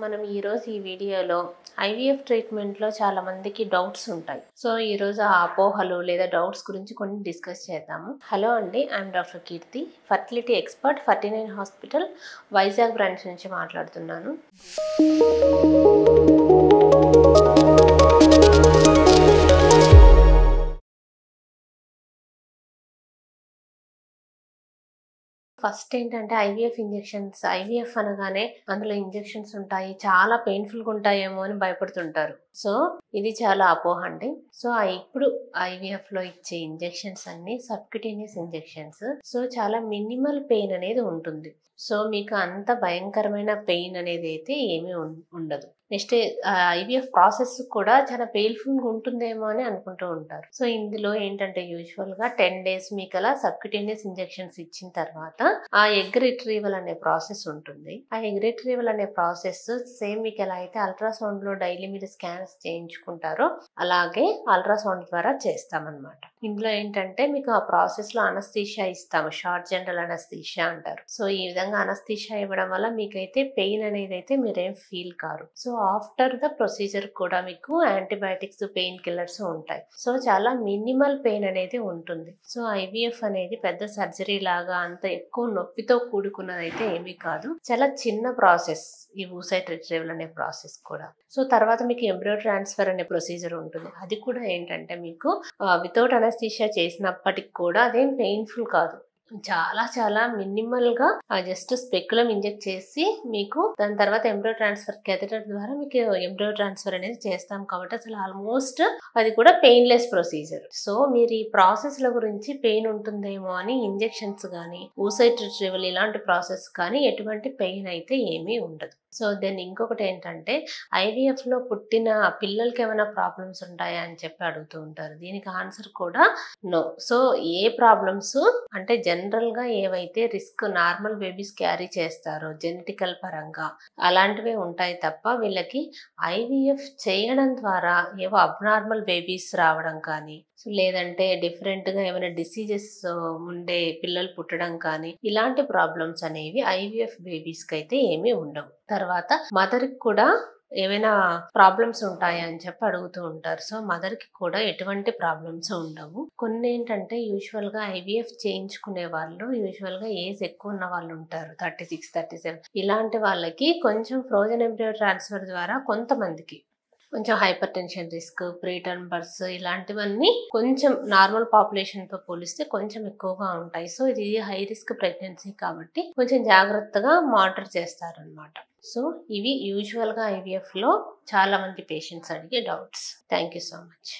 మనం ఈరోజు ఈ వీడియోలో ఐవీఎఫ్ ట్రీట్మెంట్లో చాలా మందికి డౌట్స్ ఉంటాయి. సో ఈరోజు ఆ అపోహలు లేదా డౌట్స్ గురించి కొన్ని డిస్కస్ చేద్దాము. హలో అండి, I'm doctor Keerthi, fertility expert, 49 hospital Vizag branch నుంచి మాట్లాడుతున్నాను. ఫస్ట్ ఏంటంటే ఐవీఎఫ్ ఇంజెక్షన్స్. ఐవీఎఫ్ అనగానే అందులో ఇంజెక్షన్స్ ఉంటాయి, చాలా పెయిన్ఫుల్గా ఉంటాయేమో అని భయపడుతుంటారు. సో ఇది చాలా అపోహ అండి. సో ఇప్పుడు ఐవీఎఫ్ లో ఇచ్చే ఇంజెక్షన్స్ అన్ని సబ్క్యూటేనియస్ ఇంజెక్షన్స్. సో చాలా మినిమల్ పెయిన్ అనేది ఉంటుంది. సో మీకు అంత భయంకరమైన పెయిన్ అనేది అయితే ఏమీ ఉండదు. నెక్స్ట్ ఐవీఎఫ్ ప్రాసెస్ కూడా చాలా పెయిన్ఫుల్గా ఉంటుందేమో అని అనుకుంటూ ఉంటారు. సో ఇందులో ఏంటంటే యూజువల్ గా 10 days మీకు అలా సబ్క్యూటేనియస్ ఇంజెక్షన్స్ ఇచ్చిన తర్వాత ఆ ఎగ్ రిట్రీవల్ అనే ప్రాసెస్ ఉంటుంది. ఆ ఎగ్ రిట్రీవల్ అనే ప్రాసెస్ సేమ్ మీకు ఎలా అయితే అల్ట్రాసౌండ్ లో డైలీ మీరు స్కాన్స్ చేయించుకుంటారో అలాగే అల్ట్రాసౌండ్ ద్వారా చేస్తామన్నమాట. ఇందులో ఏంటంటే మీకు ఆ ప్రాసెస్ లో అనస్థీషియా ఇస్తాము, షార్ట్ జనరల్ అనస్థీషియా అంటారు. సో ఈ విధంగా అనస్థీషియా ఇవ్వడం వల్ల మీకైతే పెయిన్ అనేది అయితే మీరేం feel car. So after the procedure కూడా మీకు యాంటీబయాటిక్స్, పెయిన్ కిల్లర్స్ ఉంటాయి. సో చాలా మినిమల్ పెయిన్ అనేది ఉంటుంది. సో ఐవీఎఫ్ అనేది పెద్ద సర్జరీ లాగా అంత ఎక్కువ నొప్పితో కూడుకున్నది అయితే ఏమీ కాదు. చాలా చిన్న ప్రాసెస్ ఈ oocyte retrieval అనే ప్రాసెస్ కూడా. సో తర్వాత మీకు ఎంబ్రియో ట్రాన్స్ఫర్ అనే ప్రొసీజర్ ఉంటుంది. అది కూడా ఏంటంటే మీకు వితౌట్ అనస్థీషియా చేసినప్పటికి కూడా అదేం పెయిన్ఫుల్ కాదు. చాలా చాలా మినిమల్ గా జస్ట్ స్పెక్యులం ఇంజెక్ట్ చేసి మీకు దాని తర్వాత ఎంబ్రియో ట్రాన్స్ఫర్ కెథెటర్ ద్వారా మీకు ఎంబ్రియో ట్రాన్స్ఫర్ అనేది చేస్తాం కాబట్టి అసలు ఆల్మోస్ట్ అది కూడా పెయిన్లెస్ ప్రొసీజర్. సో మీరు ఈ ప్రాసెస్ ల గురించి పెయిన్ ఉంటుందేమో అని ఇంజెక్షన్స్ కానీ oocyte retrieval ఇలాంటి ప్రాసెస్ కానీ ఎటువంటి పెయిన్ అయితే ఏమీ ఉండదు. సో దెన్ ఇంకొకటి ఏంటంటే ఐవీఎఫ్ లో పుట్టిన పిల్లలకి ఏమైనా ప్రాబ్లమ్స్ ఉంటాయా అని చెప్పి అడుగుతూ ఉంటారు. దీనికి ఆన్సర్ కూడా నో. సో ఏ ప్రాబ్లమ్స్ అంటే జనరల్ గా ఏవైతే రిస్క్ నార్మల్ బేబీస్ క్యారీ చేస్తారో జెనెటికల్ పరంగా అలాంటివే ఉంటాయి తప్ప వీళ్ళకి ఐవీఎఫ్ చేయడం ద్వారా ఏవో అబ్నార్మల్ బేబీస్ రావడం కానీ లేదంటే డిఫరెంట్ గా ఏమైనా డిసీజెస్ ఉండే పిల్లలు పుట్టడం కానీ ఇలాంటి ప్రాబ్లమ్స్ అనేవి ఐవీఎఫ్ బేబీస్ కి అయితే ఏమీ ఉండవు. తర్వాత మదర్ కి కూడా ఏమైనా ప్రాబ్లమ్స్ ఉంటాయా అని చెప్పి అడుగుతూ ఉంటారు. సో మదర్ కి కూడా ఎటువంటి ప్రాబ్లమ్స్ ఉండవు. కొన్ని ఏంటంటే యూజువల్ గా ఐవీఎఫ్ చేయించుకునే వాళ్ళు యూజువల్ గా ఏజ్ ఎక్కువ ఉన్న వాళ్ళు ఉంటారు, 36, 37. ఇలాంటి వాళ్ళకి కొంచెం ఫ్రోజన్ ఎంబ్రియో ట్రాన్స్ఫర్ ద్వారా కొంతమందికి కొంచెం hyper tension risk, preterm births ఇలాంటివన్నీ కొంచెం నార్మల్ పాపులేషన్ తో పోలిస్తే కొంచెం ఎక్కువగా ఉంటాయి. సో ఇది హై రిస్క్ ప్రెగ్నెన్సీ కాబట్టి కొంచెం జాగ్రత్తగా మానిటర్ చేస్తారనమాట. సో ఇవి యూజువల్ గా ఐవీఎఫ్ లో చాలా మంది పేషెంట్స్ అడిగే doubts. Thank you so much.